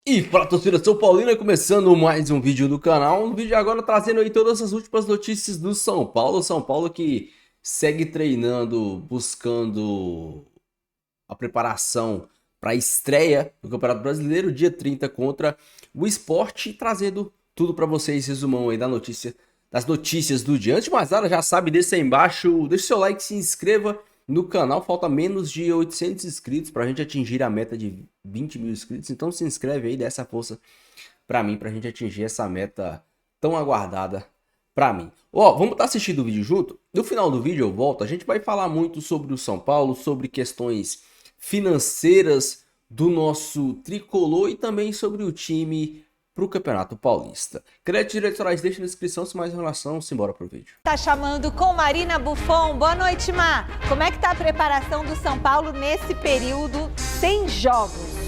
E fala, torcida São Paulina, começando mais um vídeo do canal. Um vídeo agora trazendo aí todas as últimas notícias do São Paulo. São Paulo que segue treinando, buscando a preparação para a estreia do Campeonato Brasileiro, dia 30 contra o Sport, e trazendo tudo para vocês, resumão aí das notícias do dia. Antes de mais nada, já sabe, deixa aí embaixo, deixa seu like, se inscreva no canal. Falta menos de 800 inscritos para a gente atingir a meta de 20 mil inscritos, então se inscreve aí, dá essa força para mim, para a gente atingir essa meta tão aguardada para mim. Ó, vamos estar assistindo o vídeo junto? No final do vídeo eu volto, a gente vai falar muito sobre o São Paulo, sobre questões financeiras do nosso tricolor e também sobre o time para o Campeonato Paulista. Créditos diretorais deixa na descrição, se mais informação, simbora pro vídeo. Tá chamando com Marina Buffon. Boa noite, Mar. Como é que tá a preparação do São Paulo nesse período sem jogos?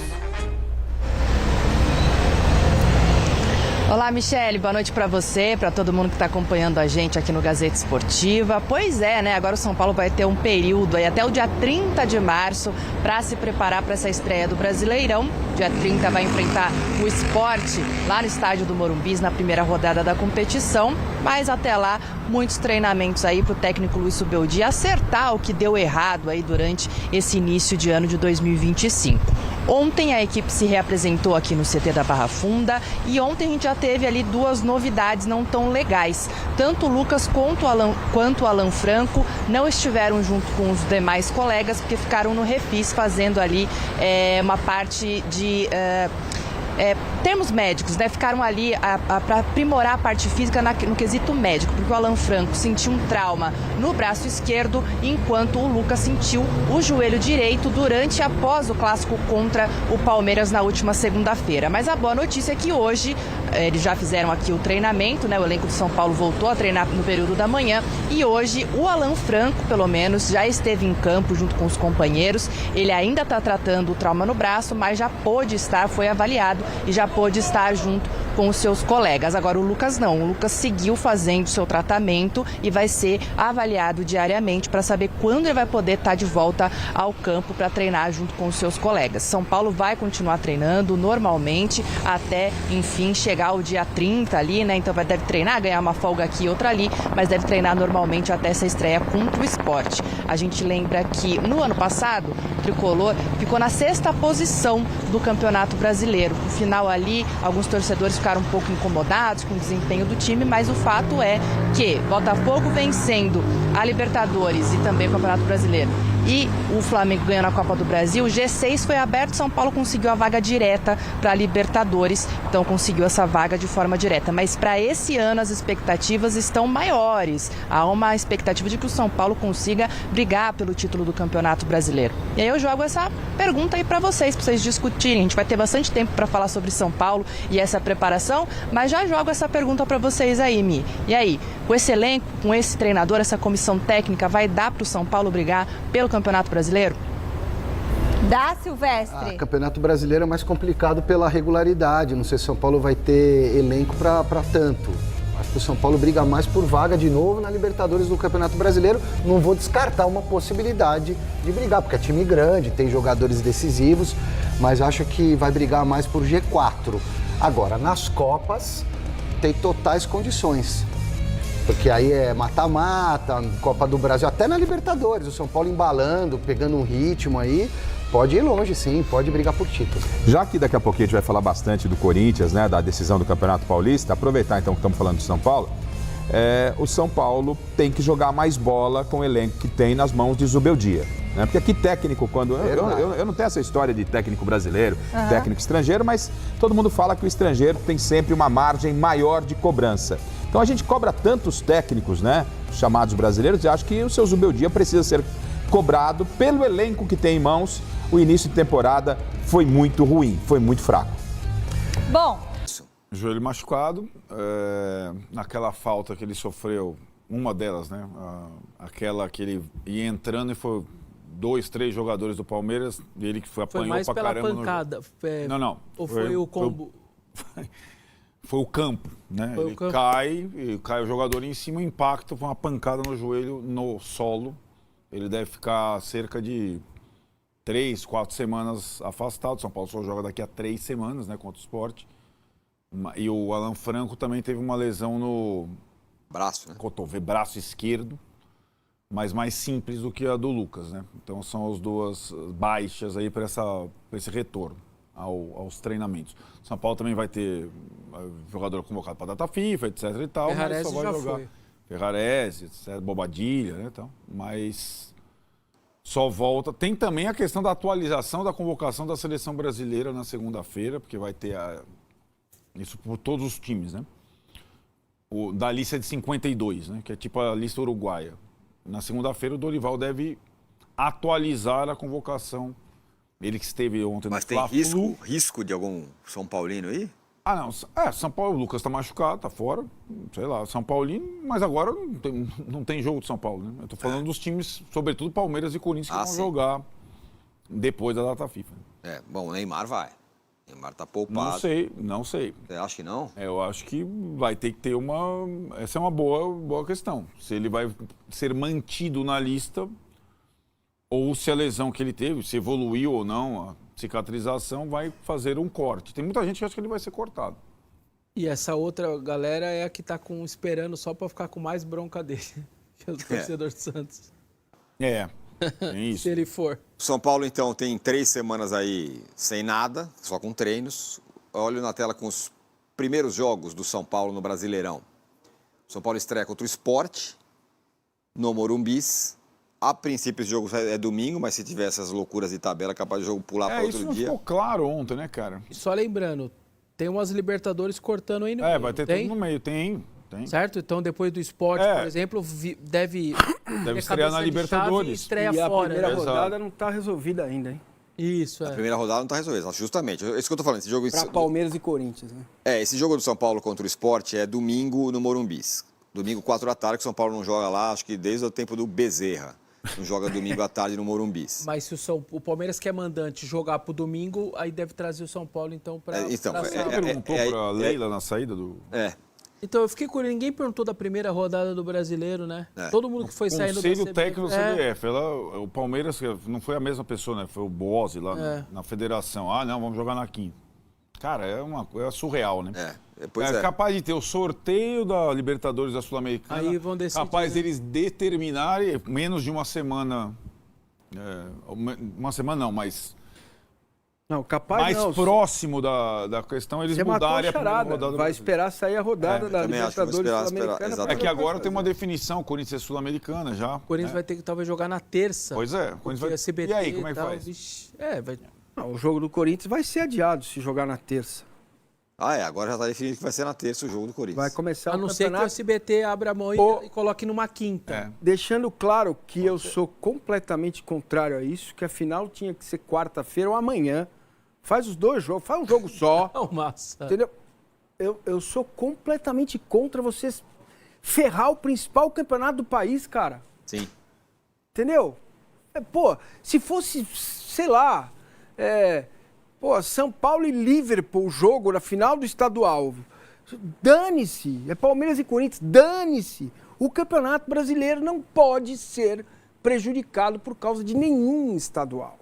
Olá, Michele, boa noite para você, para todo mundo que está acompanhando a gente aqui no Gazeta Esportiva. Pois é, né? Agora o São Paulo vai ter um período aí até o dia 30 de março para se preparar para essa estreia do Brasileirão. Dia 30 vai enfrentar o Sport lá no estádio do Morumbis na primeira rodada da competição. Mas até lá, muitos treinamentos aí para o técnico Luiz Subeldi acertar o que deu errado aí durante esse início de ano de 2025. Ontem a equipe se reapresentou aqui no CT da Barra Funda e ontem a gente já teve ali duas novidades não tão legais. Tanto o Lucas quanto o Alan Franco não estiveram junto com os demais colegas porque ficaram no refis fazendo ali uma parte de... termos médicos, né? Ficaram ali para aprimorar a parte física no quesito médico, porque o Alan Franco sentiu um trauma no braço esquerdo, enquanto o Lucas sentiu o joelho direito durante e após o clássico contra o Palmeiras na última segunda-feira. Mas a boa notícia é que hoje eles já fizeram aqui o treinamento, né? O elenco de São Paulo voltou a treinar no período da manhã e hoje o Alan Franco, pelo menos, já esteve em campo junto com os companheiros. Ele ainda está tratando o trauma no braço, mas já pôde estar, foi avaliado e já pôde estar junto com os seus colegas. Agora o Lucas não, o Lucas seguiu fazendo seu tratamento e vai ser avaliado diariamente para saber quando ele vai poder estar de volta ao campo para treinar junto com os seus colegas. São Paulo vai continuar treinando normalmente até, enfim, chegar o dia 30 ali, né? Então deve treinar, ganhar uma folga aqui e outra ali, mas deve treinar normalmente até essa estreia contra o Sport. A gente lembra que no ano passado o Tricolor ficou na 6ª posição do Campeonato Brasileiro. No final ali, alguns torcedores ficaram um pouco incomodados com o desempenho do time, mas o fato é que Botafogo vencendo a Libertadores e também o Campeonato Brasileiro e o Flamengo ganhando a Copa do Brasil, o G6 foi aberto, São Paulo conseguiu a vaga direta para a Libertadores, então conseguiu essa vaga de forma direta. Mas para esse ano as expectativas estão maiores. Há uma expectativa de que o São Paulo consiga brigar pelo título do Campeonato Brasileiro. E aí eu jogo essa pergunta aí para vocês discutirem. A gente vai ter bastante tempo para falar sobre São Paulo e essa preparação, mas já jogo essa pergunta para vocês aí, Mi. E aí, com esse elenco, com esse treinador, essa comissão técnica, vai dar para o São Paulo brigar pelo Campeonato Brasileiro? Dá, Silvestre? O Campeonato Brasileiro é mais complicado pela regularidade. Não sei se São Paulo vai ter elenco para tanto. Acho que o São Paulo briga mais por vaga de novo na Libertadores do Campeonato Brasileiro. Não vou descartar uma possibilidade de brigar, porque é time grande, tem jogadores decisivos, mas acho que vai brigar mais por G4. Agora, nas Copas, tem totais condições. Porque aí é mata-mata, Copa do Brasil, até na Libertadores, o São Paulo embalando, pegando um ritmo aí, pode ir longe sim, pode brigar por título. Já que daqui a pouquinho a gente vai falar bastante do Corinthians, né, da decisão do Campeonato Paulista, aproveitar então que estamos falando do São Paulo, o São Paulo tem que jogar mais bola com o elenco que tem nas mãos de Zubeldia. Né? Porque aqui técnico, quando eu não tenho essa história de técnico brasileiro, técnico estrangeiro, mas todo mundo fala que o estrangeiro tem sempre uma margem maior de cobrança. Então a gente cobra tantos técnicos, né, chamados brasileiros, e acho que o seu Zubeldia precisa ser cobrado pelo elenco que tem em mãos. O início de temporada foi muito ruim, foi muito fraco. Bom, joelho machucado, naquela falta que ele sofreu, uma delas, né, aquela que ele ia entrando e foi 2, 3 jogadores do Palmeiras, e ele que apanhou mais pra pela caramba. pancada. Não. Ou foi o combo? Foi o campo, né? Ele cai o jogador em cima, o impacto foi uma pancada no joelho, no solo. Ele deve ficar cerca de 3, 4 semanas afastado. São Paulo só joga daqui a 3 semanas, né, contra o Sport. E o Alan Franco também teve uma lesão no Braço, né? cotovelo, braço esquerdo, mas mais simples do que a do Lucas, né? Então são as duas baixas aí para esse retorno aos treinamentos. São Paulo também vai ter jogador convocado para a data FIFA, etc e tal, Ferrarese mas só vai já jogar foi. Ferrarese, etc, Bobadilha, né, então, mas só volta. Tem também a questão da atualização da convocação da seleção brasileira na segunda-feira, porque vai ter isso por todos os times, né? Da lista de 52, né? Que é tipo a lista uruguaia. Na segunda-feira o Dorival deve atualizar a convocação. Ele que esteve ontem Mas no tem Fla-Flu. risco de algum São Paulino aí? Ah, não. São Paulo, o Lucas tá machucado, tá fora. Sei lá, São Paulino, mas agora não tem jogo de São Paulo, né? Eu tô falando dos times, sobretudo Palmeiras e Corinthians, que vão sim. jogar depois da data FIFA. Bom, o Neymar vai. O Neymar tá poupado. Não sei. Você acha que não? Eu acho que vai ter que ter uma... Essa é uma boa questão. Se ele vai ser mantido na lista ou se a lesão que ele teve, se evoluiu ou não, a cicatrização vai fazer um corte. Tem muita gente que acha que ele vai ser cortado. E essa outra galera é a que tá esperando só pra ficar com mais bronca dele, que é o torcedor do Santos. Tem isso. Se ele for. São Paulo, então, tem 3 semanas aí sem nada, só com treinos. Olho na tela com os primeiros jogos do São Paulo no Brasileirão. O São Paulo estreia contra o Sport, no Morumbis. A princípio, esse jogo é domingo, mas se tiver essas loucuras de tabela, é capaz de jogo pular para Isso outro não dia. ficou claro ontem, né, cara? E só lembrando, tem umas Libertadores cortando aí no meio. Vai ter tem? tudo no meio. Tem. Certo? Então, depois do Sport, por exemplo, deve estrear na Libertadores. Estreia E a fora. primeira Né? rodada não está resolvida ainda, hein? Isso, A primeira rodada não está resolvida, justamente. Isso que eu tô falando. Esse jogo... Para Palmeiras e Corinthians, né? Esse jogo do São Paulo contra o Sport é domingo no Morumbis. Domingo, 4 da tarde, que o São Paulo não joga lá, acho que desde o tempo do Bezerra. Não joga domingo à tarde no Morumbis. Mas se o Palmeiras, que é mandante, jogar pro domingo, aí deve trazer o São Paulo, então, pra... Então, Você perguntou pra Leila na saída do... Então, eu fiquei curioso, ninguém perguntou da primeira rodada do Brasileiro, né? Todo mundo que foi saindo da Conselho técnico da CBF. CBF. O Palmeiras não foi a mesma pessoa, né? Foi o Boazzi lá na federação. Ah, não, vamos jogar na quinta. Cara, é surreal, né? É capaz de ter o sorteio da Libertadores da Sul-Americana. Aí vão decidir, capaz deles determinarem menos de uma semana. Uma semana não, mas Não, capaz mais não. próximo da questão, eles Você matou mudarem a a primeira charada. rodada. do Vai Brasil. esperar sair a rodada da também acho que Libertadores vou esperar, Sul-Americana. exatamente. É que agora tem uma definição, o Corinthians é Sul-Americana já. O Corinthians vai ter que talvez jogar na terça. Pois é, o Corinthians porque vai... a CBT E aí, como é que tal, faz? vixe, vai... Não, o jogo do Corinthians vai ser adiado se jogar na terça. Agora já está definido que vai ser na terça o jogo do Corinthians. Vai começar A o não ser que o campeonato. SBT abra a mão e coloque numa quinta. Deixando claro que eu sou completamente contrário a isso, que a final tinha que ser quarta-feira ou amanhã. Faz os dois jogos, faz um jogo só. Não, massa. Entendeu? Eu sou completamente contra vocês ferrar o principal campeonato do país, cara. Sim. Entendeu? Se fosse, sei lá, São Paulo e Liverpool, o jogo na final do estadual. Dane-se. É Palmeiras e Corinthians, dane-se. O Campeonato Brasileiro não pode ser prejudicado por causa de nenhum estadual.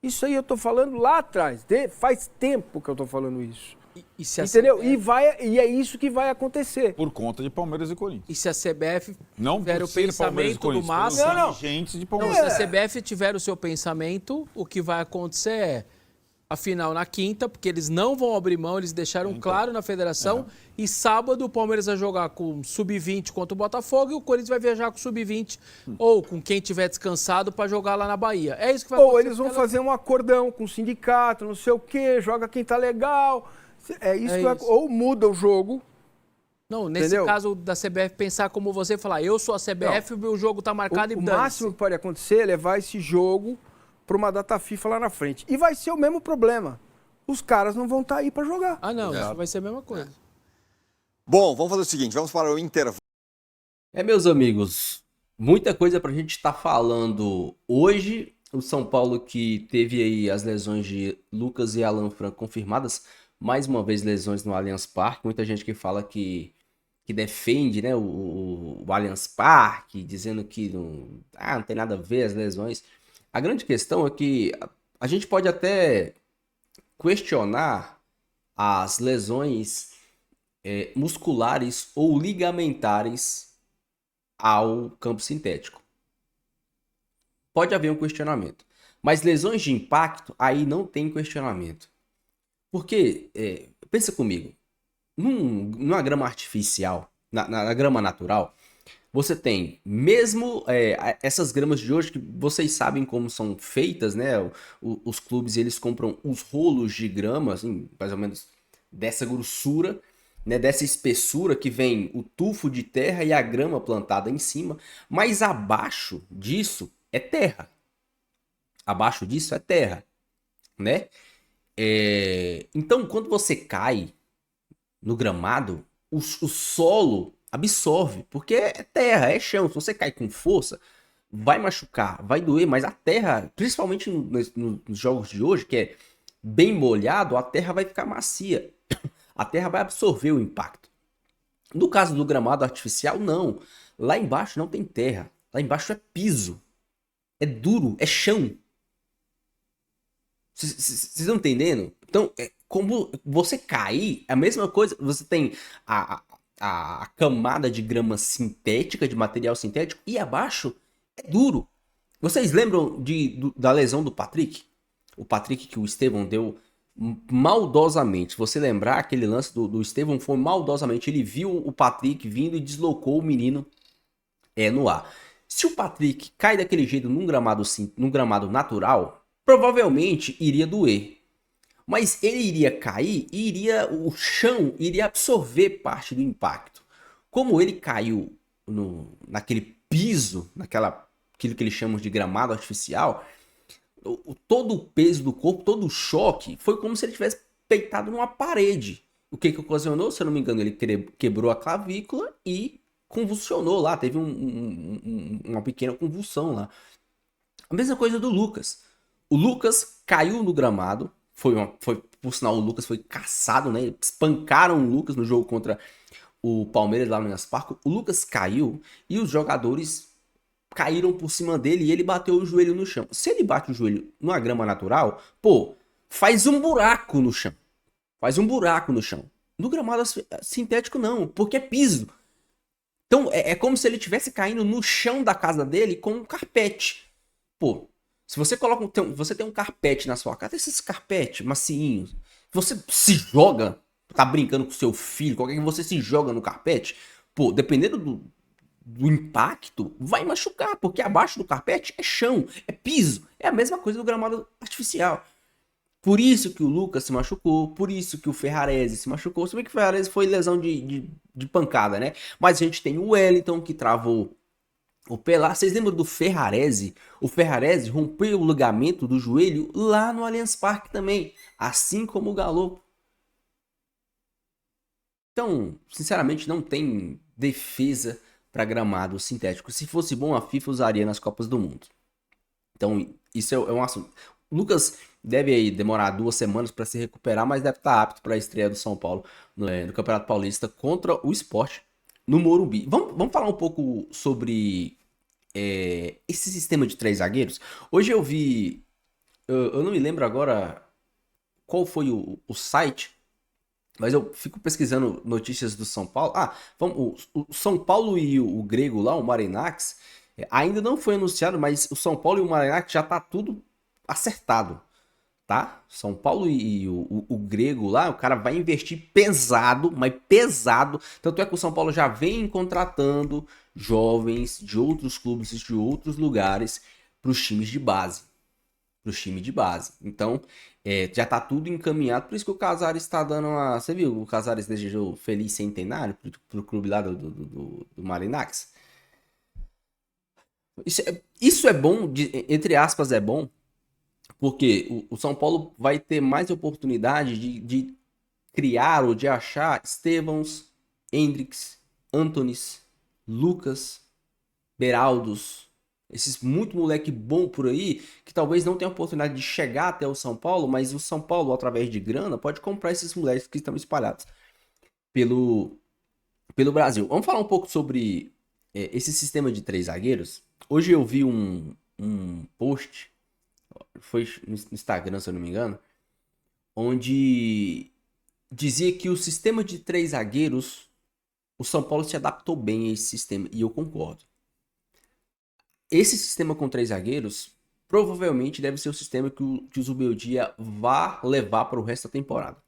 Isso aí eu tô falando lá atrás. Faz tempo que eu tô falando isso. E se a Entendeu? CBF... E é isso que vai acontecer. Por conta de Palmeiras e Corinthians. E se a CBF Não tiver por o ser Palmeiras e pensamento do Corinthians, Massa... pelos dirigentes de Não, Palmeiras. se a CBF tiver o seu pensamento, o que vai acontecer é a final na quinta, porque eles não vão abrir mão, eles deixaram claro na federação, e sábado o Palmeiras vai jogar com sub-20 contra o Botafogo e o Corinthians vai viajar com sub-20 ou com quem tiver descansado para jogar lá na Bahia. É isso que vai acontecer. Ou eles vão fazer um acordão com o sindicato, não sei o quê, joga quem tá legal. É isso que vai... Ou muda o jogo. Não, nesse Entendeu? caso da CBF pensar como você falar, eu sou a CBF, o meu jogo tá marcado O e dane-se. máximo que pode acontecer é levar esse jogo para uma data FIFA lá na frente. E vai ser o mesmo problema. Os caras não vão estar aí para jogar. Ah, não, isso vai ser a mesma coisa. Bom, vamos fazer o seguinte, vamos para o intervalo. Meus amigos, muita coisa pra gente estar falando hoje. O São Paulo que teve aí as lesões de Lucas e Alan Franco confirmadas. Mais uma vez lesões no Allianz Parque. Muita gente que fala que defende, né, o Allianz Parque, dizendo que não tem nada a ver as lesões. A grande questão é que a gente pode até questionar as lesões musculares ou ligamentares ao campo sintético. Pode haver um questionamento. Mas lesões de impacto, aí não tem questionamento. Porque, pensa comigo, numa grama artificial, na grama natural, você tem, mesmo essas gramas de hoje, que vocês sabem como são feitas, né? Os clubes, eles compram os rolos de grama, assim, mais ou menos dessa grossura, né? Dessa espessura, que vem o tufo de terra e a grama plantada em cima. Mas abaixo disso é terra. Abaixo disso é terra, né? Então, quando você cai no gramado, o solo absorve, porque é terra, é chão. Se você cai com força, vai machucar, vai doer, mas a terra, principalmente nos jogos de hoje, que é bem molhado, a terra vai ficar macia. A terra vai absorver o impacto. No caso do gramado artificial, não. Lá embaixo não tem terra. Lá embaixo é piso. É duro, é chão. Vocês estão entendendo? Então, como você cair, é a mesma coisa. Você tem a camada de grama sintética, de material sintético, e abaixo é duro. Vocês lembram da lesão do Patrick? O Patrick que o Estevão deu maldosamente. Se você lembrar, aquele lance do Estevão foi maldosamente. Ele viu o Patrick vindo e deslocou o menino no ar. Se o Patrick cai daquele jeito num gramado natural, provavelmente iria doer. Mas ele iria cair e o chão iria absorver parte do impacto. Como ele caiu naquele piso, aquilo que eles chamam de gramado artificial, todo o peso do corpo, todo o choque, foi como se ele tivesse peitado numa parede. O que ocasionou? Se eu não me engano, ele quebrou a clavícula e convulsionou lá, teve uma pequena convulsão lá. A mesma coisa do Lucas. O Lucas caiu no gramado, por sinal, o Lucas foi caçado, né? Espancaram o Lucas no jogo contra o Palmeiras lá no Allianz Parque. O Lucas caiu e os jogadores caíram por cima dele e ele bateu o joelho no chão. Se ele bate o joelho numa grama natural, faz um buraco no chão. Faz um buraco no chão. No gramado sintético não, porque é piso. Então é como se ele estivesse caindo no chão da casa dele com um carpete. Se você você tem um carpete na sua casa, esses carpetes macinhos, você se joga, tá brincando com seu filho, qualquer que você se joga no carpete, dependendo do impacto, vai machucar, porque abaixo do carpete é chão, é piso, é a mesma coisa do gramado artificial. Por isso que o Lucas se machucou, por isso que o Ferrarese se machucou. Se bem que o Ferrarese foi lesão de pancada, né? Mas a gente tem o Wellington que travou o pé lá. Vocês lembram do Ferrarese? O Ferrarese rompeu o ligamento do joelho lá no Allianz Parque também, assim como o Galo. Então, sinceramente, não tem defesa para gramado sintético. Se fosse bom, a FIFA usaria nas Copas do Mundo. Então, isso é um assunto. O Lucas deve aí demorar 2 semanas para se recuperar, mas deve estar apto para a estreia do São Paulo no Campeonato Paulista contra o Sport no Morumbi. Vamos falar um pouco sobre esse sistema de 3 zagueiros. Hoje eu vi, eu não me lembro agora qual foi o site, mas eu fico pesquisando notícias do São Paulo. O São Paulo e o grego lá, o Marinakis, ainda não foi anunciado, mas o São Paulo e o Marinakis já tá tudo acertado, tá? São Paulo e o grego lá, o cara vai investir pesado, mas pesado. Tanto é que o São Paulo já vem contratando jovens de outros clubes, de outros lugares, para os times de base. Então, já tá tudo encaminhado. Por isso que o Casares está dando uma... Você viu? O Casares desejou feliz centenário pro clube lá do Marinakis. Isso é bom, entre aspas, é bom, porque o São Paulo vai ter mais oportunidade de criar ou de achar Estevãos, Hendrix, Antonis, Lucas, Beraldos, esses muito moleque bom por aí, que talvez não tenha oportunidade de chegar até o São Paulo, mas o São Paulo, através de grana, pode comprar esses moleques que estão espalhados pelo Brasil. Vamos falar um pouco sobre esse sistema de 3 zagueiros. Hoje eu vi um post foi no Instagram, se eu não me engano, onde dizia que o sistema de 3 zagueiros, o São Paulo se adaptou bem a esse sistema, e eu concordo. Esse sistema com 3 zagueiros provavelmente deve ser o sistema que o Zubeldia vai levar para o resto da temporada.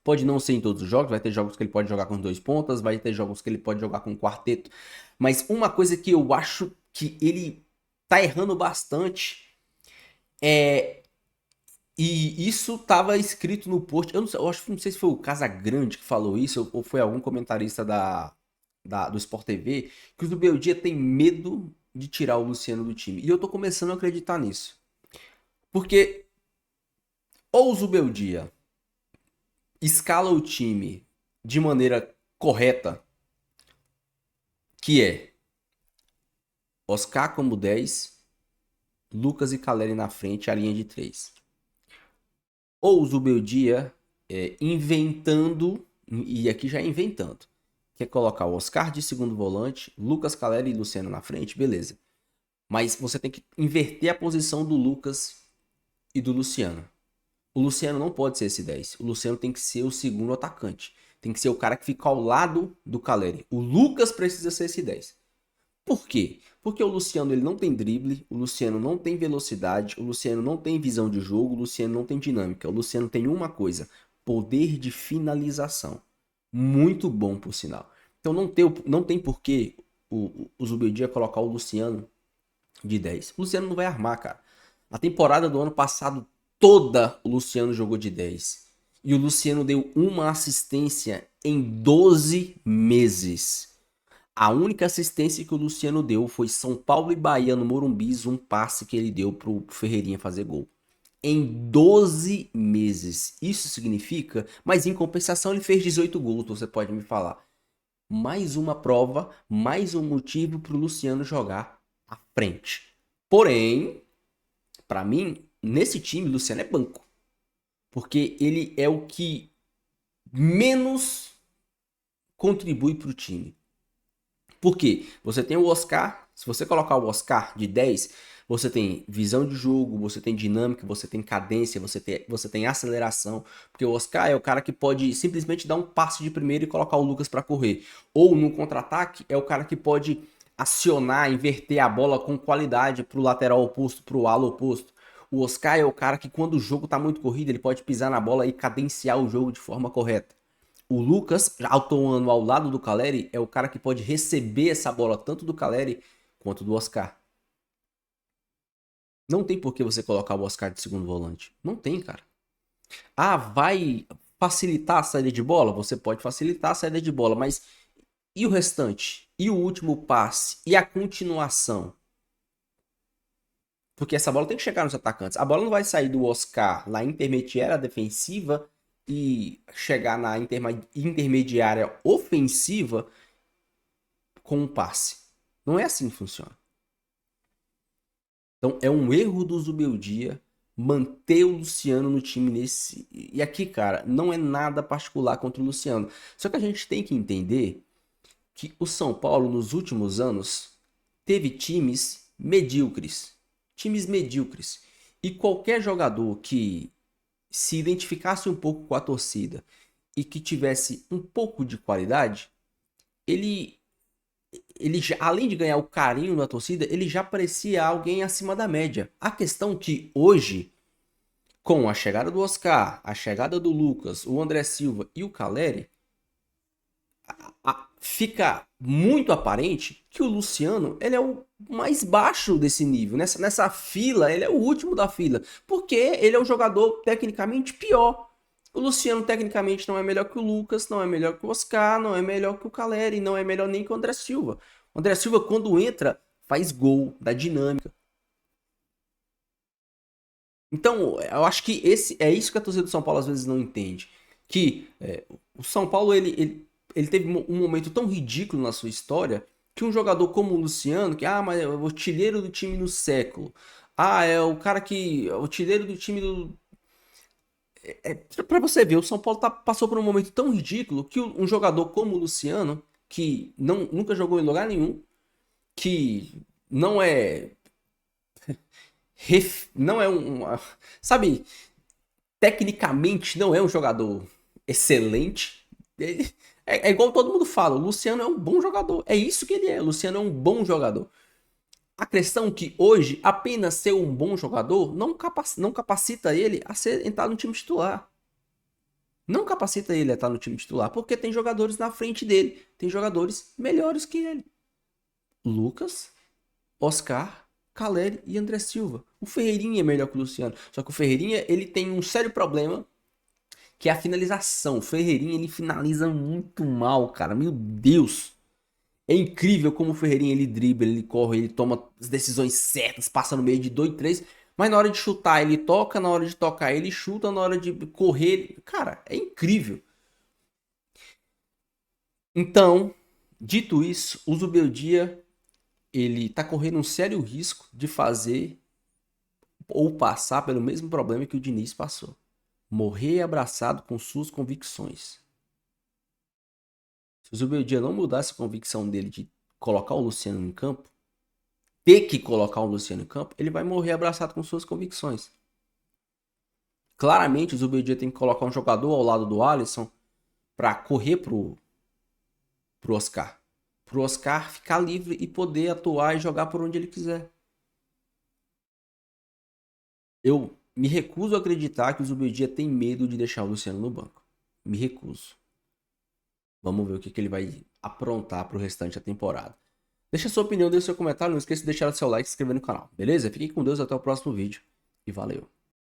Pode não ser em todos os jogos, vai ter jogos que ele pode jogar com 2 pontas, vai ter jogos que ele pode jogar com um quarteto. Mas uma coisa que eu acho que ele tá errando bastante é... E isso estava escrito no post, não sei se foi o Casagrande que falou isso, ou foi algum comentarista do Sport TV, que o Zubeldia tem medo de tirar o Luciano do time. E eu tô começando a acreditar nisso. Porque ou o Zubeldia escala o time de maneira correta, que é Oscar como 10, Lucas e Caleri na frente, a linha de 3. Ou o Zubeldia inventando, e aqui já é inventando, quer colocar o Oscar de segundo volante, Lucas, Caleri e Luciano na frente, beleza. Mas você tem que inverter a posição do Lucas e do Luciano. O Luciano não pode ser esse 10. O Luciano tem que ser o segundo atacante. Tem que ser o cara que fica ao lado do Caleri. O Lucas precisa ser esse 10. Por quê? Porque o Luciano ele não tem drible, o Luciano não tem velocidade, o Luciano não tem visão de jogo, o Luciano não tem dinâmica. O Luciano tem uma coisa, poder de finalização. Muito bom, por sinal. Então não tem por que o Zubeldia colocar o Luciano de 10. O Luciano não vai armar, cara. A temporada do ano passado toda o Luciano jogou de 10. E o Luciano deu uma assistência em 12 meses. A única assistência que o Luciano deu foi São Paulo e Bahia no Morumbi, um passe que ele deu pro Ferreirinha fazer gol. Em 12 meses. Isso significa... Mas em compensação ele fez 18 gols, você pode me falar. Mais uma prova, mais um motivo pro Luciano jogar à frente. Porém, para mim, nesse time, o Luciano é banco. Porque ele é o que menos contribui pro time. Por quê? Você tem o Oscar, se você colocar o Oscar de 10, você tem visão de jogo, você tem dinâmica, você tem cadência, você tem aceleração. Porque o Oscar é o cara que pode simplesmente dar um passe de primeiro e colocar o Lucas para correr. Ou no contra-ataque é o cara que pode acionar, inverter a bola com qualidade para o lateral oposto, para o ala oposto. O Oscar é o cara que quando o jogo está muito corrido, ele pode pisar na bola e cadenciar o jogo de forma correta. O Lucas, atuando ao lado do Caleri, é o cara que pode receber essa bola tanto do Caleri quanto do Oscar. Não tem por que você colocar o Oscar de segundo volante. Não tem, cara. Ah, vai facilitar a saída de bola? Você pode facilitar a saída de bola, mas e o restante? E o último passe? E a continuação? Porque essa bola tem que chegar nos atacantes. A bola não vai sair do Oscar na intermediária defensiva e chegar na intermediária ofensiva com um passe. Não é assim que funciona. Então é um erro do Zubeldia manter o Luciano no time nesse... E aqui, cara, não é nada particular contra o Luciano. Só que a gente tem que entender que o São Paulo, nos últimos anos, teve times medíocres. Times medíocres. E qualquer jogador que se identificasse um pouco com a torcida e que tivesse um pouco de qualidade, ele já, além de ganhar o carinho da torcida, ele já parecia alguém acima da média. A questão que hoje, com a chegada do Oscar, a chegada do Lucas, o André Silva e o Caleri, fica muito aparente que o Luciano ele é o mais baixo desse nível. Nessa fila, ele é o último da fila. Porque ele é o jogador tecnicamente pior. O Luciano tecnicamente não é melhor que o Lucas, não é melhor que o Oscar, não é melhor que o Caleri, não é melhor nem que o André Silva. O André Silva, quando entra, faz gol, dá dinâmica. Então, eu acho que é isso que a torcida do São Paulo às vezes não entende. Que o São Paulo, ele teve um momento tão ridículo na sua história que um jogador como o Luciano, mas é o artilheiro do time no século. É o cara que... o artilheiro do time do... Pra você ver, o São Paulo passou por um momento tão ridículo que um jogador como o Luciano, que nunca jogou em lugar nenhum, que não é... não é sabe, tecnicamente não é um jogador excelente. É igual todo mundo fala, o Luciano é um bom jogador. É isso que ele é, o Luciano é um bom jogador. A questão é que hoje, apenas ser um bom jogador não capacita ele a entrar no time titular. Não capacita ele a estar no time titular, porque tem jogadores na frente dele. Tem jogadores melhores que ele. Lucas, Oscar, Caleri e André Silva. O Ferreirinha é melhor que o Luciano. Só que o Ferreirinha, ele tem um sério problema, que é a finalização. O Ferreirinha, ele finaliza muito mal, cara. Meu Deus. É incrível como o Ferreirinha, ele dribla, ele corre, ele toma as decisões certas, passa no meio de 2, 3. Mas na hora de chutar, ele toca. Na hora de tocar, ele chuta. Na hora de correr... Cara, é incrível. Então, dito isso, o Zubeldia, ele tá correndo um sério risco de fazer ou passar pelo mesmo problema que o Diniz passou. Morrer abraçado com suas convicções. Se o Zubeldia não mudar essa convicção dele de colocar o Luciano em campo, ter que colocar o Luciano em campo, ele vai morrer abraçado com suas convicções. Claramente o Zubeldia tem que colocar um jogador ao lado do Alisson para correr pro Oscar. Pro Oscar ficar livre e poder atuar e jogar por onde ele quiser. Eu me recuso a acreditar que o Zubeldia tem medo de deixar o Luciano no banco. Me recuso. Vamos ver o que ele vai aprontar pro restante da temporada. Deixa a sua opinião, deixa seu comentário. Não esqueça de deixar o seu like e se inscrever no canal. Beleza? Fiquem com Deus, até o próximo vídeo. E valeu.